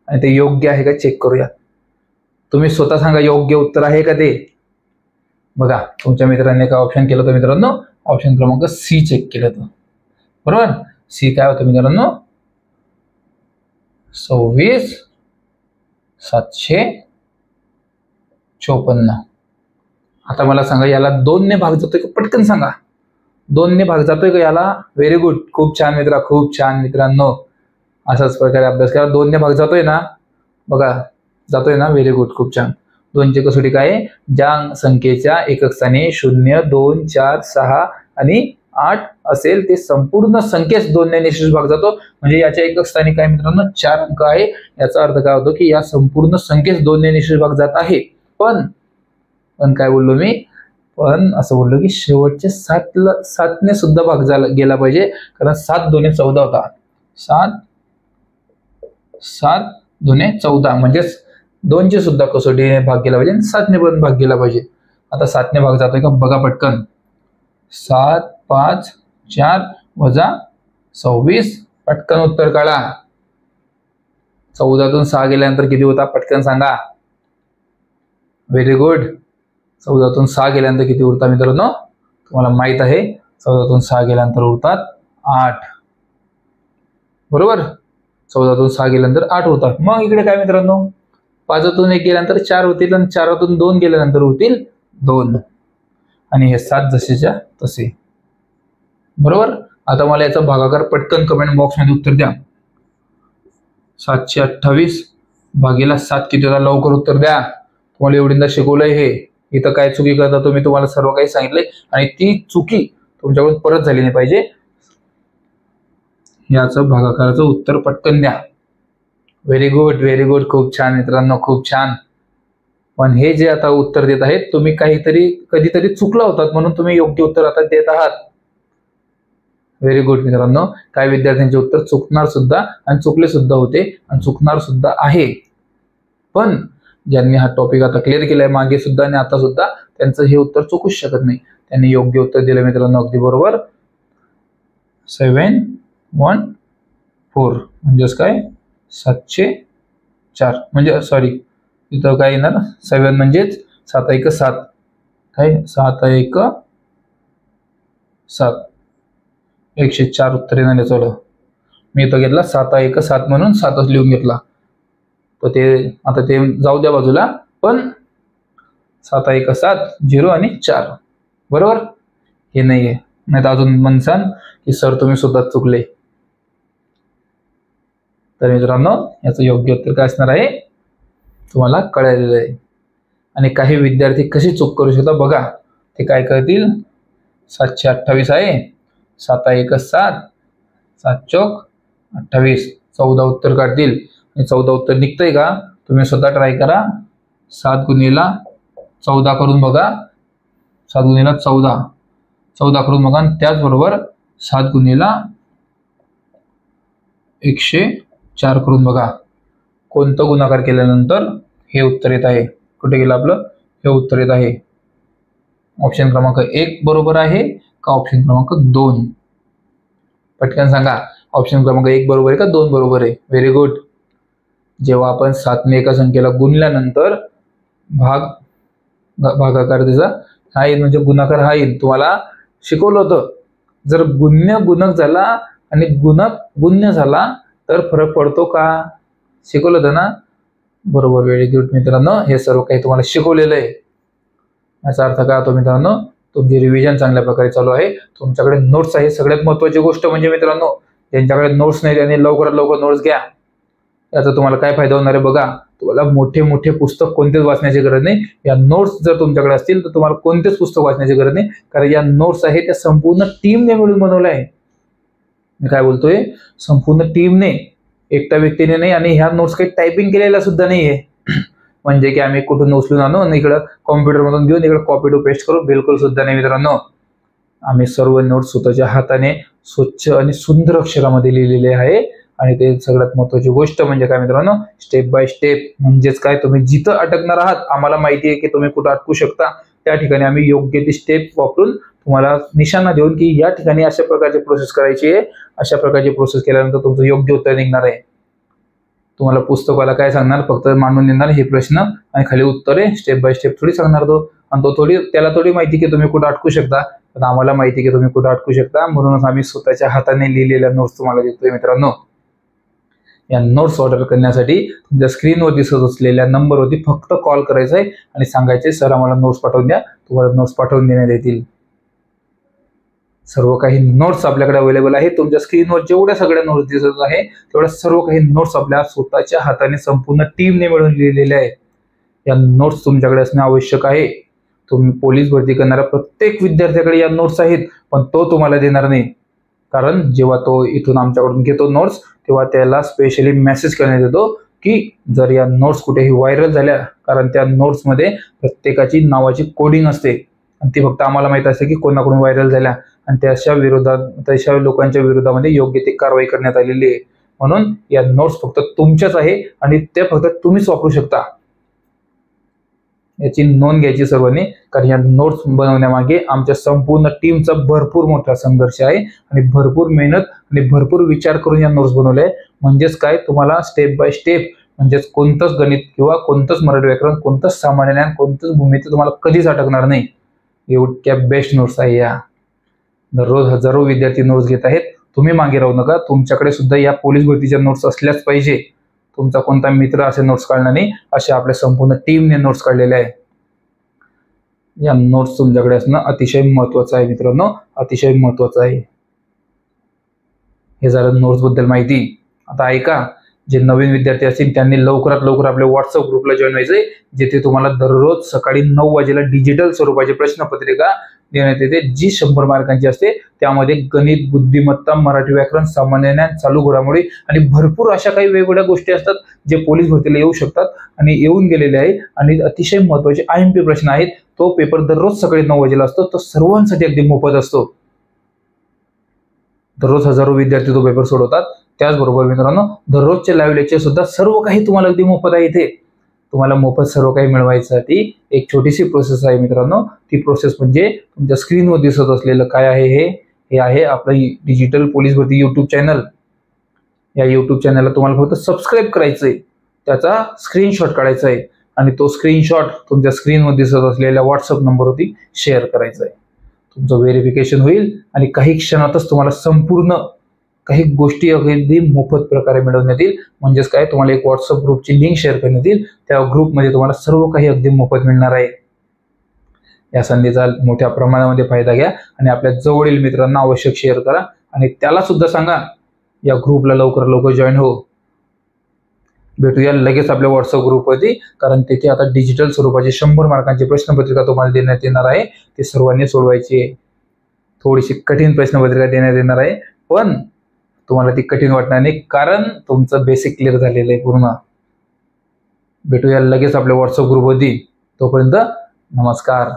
आणि ते योग्य आहे का चेक करूयात. तुम्ही स्वतः सांगा योग्य उत्तर आहे का ते. बघा तुमच्या मित्रांनी काय ऑप्शन केलं होतं मित्रांनो? ऑप्शन क्रमांक सी चेक केलं होतं बरोबर. सी काय होतं मित्रांनो? 26,754. आता मला सांगा याला 2 ने भाग जातोय का? पटकन सांगा. 2 ने भाग जातोय का याला? व्हेरी गुड, खूप छान मित्रा, खूप छान मित्रांनो. अशाच प्रकारे अभ्यास करा. 2 ने भाग जातोय ना? बघा जातोय ना? व्हेरी गुड, खूप छान. 2ची कसोटी काय आहे, ज्या संख्येच्या एकक स्थानी 0, 2, 4, 6 आणि 8 असेल ते संपूर्ण संख्येस 2 ने निशेष भाग जातो. म्हणजे याच्या एकक स्थानी काय मित्रांनो 4 अंक आहे. याचा अर्थ काय होतो की या संपूर्ण संख्येस 2 ने निशेष भाग जात आहे. पण काय बोललो मी, पण असं बोललो की शेवटचे 7 ने सुद्धा भाग गेला पाहिजे, कारण 7 2 14 होता. 7 2 14 म्हणजे 2ची सुद्धा कसोटीने भाग गेला पाहिजे आणि 7 ने पण भाग गेला पाहिजे. आता 7 ने भाग जातोय का बघा पटकन. 7 5 4 वजा 26, पटकन उत्तर काढा. 14तून 6 गेल्यानंतर किती होता पटकन सांगा. Very good. 14तून 6 गेल्यानंतर किती उरतात मित्रांनो, तुम्हाला माहित आहे. 14तून 6 गेल्यानंतर उरतात 8. बरोबर. 14तून 6 गेल्यानंतर 8 होतात. मग इकडे काय मित्रांनो, 5तून 1 गेल्यानंतर 4 होतील आणि 4तून 2 गेल्यानंतर उरतील 2. आणि हे 7 जसेच्या तसे. बरोबर. आता मला याचा भागाकार पटकन कमेंट बॉक्स मध्ये उत्तर द्या. 728 भागीला 7 किती होता, लवकर उत्तर द्या. तुम्हाला एवढींदा शिकवलंय हे. इथं काय चुकी करता तुम्ही, तुम्हाला सर्व काही सांगितलंय आणि ती चुकी तुमच्याकडून परत झाली नाही पाहिजे. याचं भागाकाराचं उत्तर पटकन द्या. Very good, very good. खूप छान मित्रांनो, खूप छान. पण हे जे आता उत्तर देत आहेत तुम्ही काहीतरी कधीतरी चुकला होतात म्हणून तुम्ही योग्य उत्तर आता देत आहात. व्हेरी गुड मित्रांनो. काही विद्यार्थ्यांचे उत्तर चुकणार सुद्धा आणि चुकले सुद्धा होते आणि चुकणार सुद्धा आहे. पण ज्यांनी हा टॉपिक आता क्लिअर केलाय मागे सुद्धा आणि आता सुद्धा, त्यांचं हे उत्तर चुकूच शकत नाही. त्यांनी योग्य उत्तर दिलं मित्रांनो, अगदी बरोबर. 714 म्हणजेच काय 704 म्हणजे सॉरी इथं काय येणार 7 म्हणजेच 7 1 7 काय 7 1 7 104 उत्तर येणार याचं. मी इथं घेतला 7 1 7 म्हणून 7च लिहून घेतला. तर ते आता ते जाऊ द्या बाजूला. पण 7 1 7 0 आणि 4 बरोबर हे नाहीये. नाही तर अजून म्हणसान की सर तुम्ही सुद्धा चुकले. तर मित्रांनो याचं योग्य उत्तर काय असणार आहे तुम्हाला कळलेलं आहे. आणि काही विद्यार्थी कशी चूक करू शकतात बघा. ते काय करतील, 728 आहे, 7 1 7 7 चौक 28 14 उत्तर काढतील. 14 उत्तर निघतंय का तुम्ही स्वतः ट्राय करा. 7 गुणिला 14 करून बघा. 7 गुणिला 14 करून बघा. त्याचबरोबर 7 गुणिला 104 करून बघा. कोणतं गुणाकार केल्यानंतर हे उत्तर येत आहे. कुठे गेलं आपलं हे उत्तर येत आहे. ऑप्शन क्रमांक 1 बरोबर आहे का ऑप्शन क्रमांक 2? पटकन सांगा. ऑप्शन क्रमांक 1 बरोबर आहे का 2 बरोबर आहे? Very good. जेव्हा आपण 7 ने एका संख्येला गुणल्यानंतर भागाकार त्याचा हा येईल म्हणजे गुणाकार हा येईल. तुम्हाला शिकवलं होतं जर गुण्य गुणक झाला आणि गुणक गुण्य झाला तर फरक पडतो का, शिकवलं होतं ना. बरोबर. व्हेरी गुड मित्रांनो. हे सर्व काही तुम्हाला शिकवलेलं आहे. याचा अर्थ काय होतो मित्रांनो, तुमची रिव्हिजन चांगल्या प्रकारे चालू आहे. तुमच्याकडे नोट्स आहे. सगळ्यात महत्त्वाची गोष्ट म्हणजे मित्रांनो, ज्यांच्याकडे नोट्स नाही त्यांनी लवकरात लवकर नोट्स घ्या. याचा तुम्हाला काय फायदा होणार आहे बघा. तुम्हाला मोठे मोठे पुस्तक कोणतेच वाचण्याची गरज नाही. या नोट्स जर तुमच्याकडे असतील तर तुम्हाला कोणतेच पुस्तक वाचण्याची गरज नाही, कारण या नोट्स आहे त्या संपूर्ण टीमने मिळून बनवल्या आहे. मी काय बोलतोय, संपूर्ण टीमने, एकटा व्यक्तीने नाही. आणि ह्या नोट्स काही टायपिंग केलेल्या सुद्धा नाहीये. म्हणजे की आम्ही कुठून उचलून आणू आणि इकडं कॉम्प्युटर मधून घेऊन इकडे कॉपी टू पेस्ट करू, बिलकुल सुद्धा नाही मित्रांनो. आम्ही सर्व नोट्स स्वतःच्या हाताने स्वच्छ आणि सुंदर अक्षरामध्ये लिहिलेले आहे. आणि ते सगळ्यात महत्त्वाची गोष्ट म्हणजे काय मित्रांनो, स्टेप बाय स्टेप. म्हणजेच काय, तुम्ही जिथं अटकणार आहात आम्हाला माहिती आहे की तुम्ही कुठं अटकू शकता, त्या ठिकाणी आम्ही योग्य ती स्टेप वापरून तुम्हाला निशाणा देऊन की या ठिकाणी अशा प्रकारची प्रोसेस करायची आहे. अशा प्रकारची प्रोसेस केल्यानंतर तुमचं योग्य उत्तर निघणार आहे. तुम्हाला पुस्तकाला काय सांगणार, फक्त मांडून देणार हे प्रश्न आणि खाली उत्तर आहे, स्टेप बाय स्टेप थोडी सांगणार तो. आणि तो त्याला थोडी माहिती की तुम्ही कुठं अटकू शकता, पण आम्हाला माहिती की तुम्ही कुठं अटकू शकता. म्हणूनच आम्ही स्वतःच्या हाताने लिहिलेल्या नोट्स तुम्हाला देतोय मित्रांनो. या नोट्स ऑर्डर करण्यासाठी तुमच्या स्क्रीनवर दिसत असलेल्या नंबरवरती फक्त कॉल करायचा आहे आणि सांगायचे सर आम्हाला नोट्स पाठवून द्या. तुम्हाला नोट्स पाठवून देण्यात येतील. सर्व काही नोट्स आपल्याकडे अवेलेबल आहे. तुमच्या स्क्रीनवर जेवढ्या सगळ्या नोट्स दिसत आहे तेवढ्या सर्व काही नोट्स आपल्या स्वतःच्या हाताने संपूर्ण टीमने मिळून लिहिलेल्या आहेत. या नोट्स तुमच्याकडे असणे आवश्यक आहे. तुम्ही पोलीस भरती करणाऱ्या प्रत्येक विद्यार्थ्याकडे या नोट्स आहेत, पण तो तुम्हाला देणार नाही. कारण जेव्हा तो इथून आमच्याकडून घेतो नोट्स, तेव्हा त्याला स्पेशली मेसेज करण्यात येतो की जर या नोट्स कुठेही व्हायरल झाल्या, कारण त्या नोट्समध्ये प्रत्येकाची नावाची कोडिंग असते आणि ती फक्त आम्हाला माहित असते की कोणाकडून व्हायरल झाल्या, आणि तशा लोकांच्या विरोधामध्ये योग्य ती कारवाई करण्यात आलेली आहे. म्हणून या नोट्स फक्त तुमच्याच आहे आणि ते फक्त तुम्हीच वापरू शकता. याची नोंद घ्यायची सर्वांनी, कारण या नोट्स बनवण्यामागे आमच्या संपूर्ण टीमचा भरपूर मोठा संघर्ष आहे आणि भरपूर मेहनत आणि भरपूर विचार करून या नोट्स बनवल्या आहे. म्हणजेच काय, तुम्हाला स्टेप बाय स्टेप, म्हणजेच कोणतंच गणित किंवा कोणतंच मराठी व्याकरण, कोणतंच सामान्य ज्ञान, कोणतंच भूमिती तुम्हाला कधीच अटकणार नाही. एवढ्या बेस्ट नोट्स आहे या. दररोज हजारो विद्यार्थी नोट्स घेत आहेत. तुम्ही मागे राहू नका. तुमच्याकडे सुद्धा या पोलीस भरतीच्या नोट्स असल्याच पाहिजे. तुमचा कोणता मित्र असे नोट्स काढणार नाही, अशा आपल्या संपूर्ण टीमने नोट्स काढलेले आहे. या नोट्स तुमच्याकडे असणं अतिशय महत्वाचं आहे मित्रांनो, अतिशय महत्वाचं आहे. हे झालं नोट्स बद्दल माहिती. आता ऐका, जे नवीन विद्यार्थी असतील त्यांनी लवकरात लवकर आपल्या व्हॉट्सअप ग्रुपला जॉईन व्हायचंय, जिथे तुम्हाला दररोज सकाळी 9 वाजेला डिजिटल स्वरूपाची प्रश्नपत्रिका देण्यात येते, जी 100 मार्कांची असते. त्यामध्ये गणित, बुद्धिमत्ता, मराठी व्याकरण, सामान्य ज्ञान, चालू घडामोडी आणि भरपूर अशा काही वेगवेगळ्या गोष्टी असतात जे पोलीस भरतीला येऊ शकतात आणि येऊन गेलेले आहे. आणि अतिशय महत्वाचे IMP प्रश्न आहेत. तो पेपर दररोज सकाळी 9 वाजेला असतो. तो सर्वांसाठी अगदी मोफत असतो. दररोज हजारो विद्यार्थी तो पेपर सोडवतात. त्याचबरोबर मित्रांनो, दररोजचे लाईव्ह लेक्चर सुद्धा सर्व काही तुम्हाला अगदी मोफत आहे. इथे तुम्हाला मोफत सर्व काही मिळवायसाठी एक छोटीशी प्रोसेस आहे मित्रांनो. ती प्रोसेस म्हणजे तुमच्या स्क्रीनवर दिसत असलेलं काय आहे, हे आहे आपलं डिजिटल पोलीस भरती यूट्यूब चॅनल. या यूट्यूब चॅनलला तुम्हाला फक्त सबस्क्राईब करायचंय, त्याचा स्क्रीनशॉट काढायचा आहे आणि तो स्क्रीनशॉट तुमच्या स्क्रीनवर दिसत असलेल्या व्हॉट्सअप नंबरवरती शेअर करायचा आहे. तुमचं व्हेरिफिकेशन होईल आणि काही क्षणातच तुम्हाला संपूर्ण काही गोष्टी अगदी मोफत प्रकारे मिळवण्यात येईल. म्हणजेच काय, तुम्हाला एक व्हॉट्सअप ग्रुपची लिंक शेअर करण्यात येईल. त्या ग्रुपमध्ये तुम्हाला सर्व काही अगदी मोफत मिळणार आहे. या संधीचा मोठ्या प्रमाणामध्ये फायदा घ्या आणि आपल्या जवळील मित्रांना आवश्यक शेअर करा आणि त्याला सुद्धा सांगा या ग्रुपला लवकर जॉईन हो. भेटूया लगेच आपल्या व्हॉट्सअप ग्रुपवरती, कारण तिथे आता डिजिटल स्वरूपाची 100 मार्कांची प्रश्नपत्रिका तुम्हाला देण्यात येणार आहे. ती सर्वांनी सोडवायची आहे. थोडीशी कठीण प्रश्नपत्रिका देण्यात येणार आहे, पण तुम्हाला ती कठीण वाटणार नाही, कारण तुमचं बेसिक क्लिअर झालेलं आहे पूर्ण. भेटूया लगेच आपल्या व्हॉट्सअप ग्रुपवरती. तोपर्यंत नमस्कार.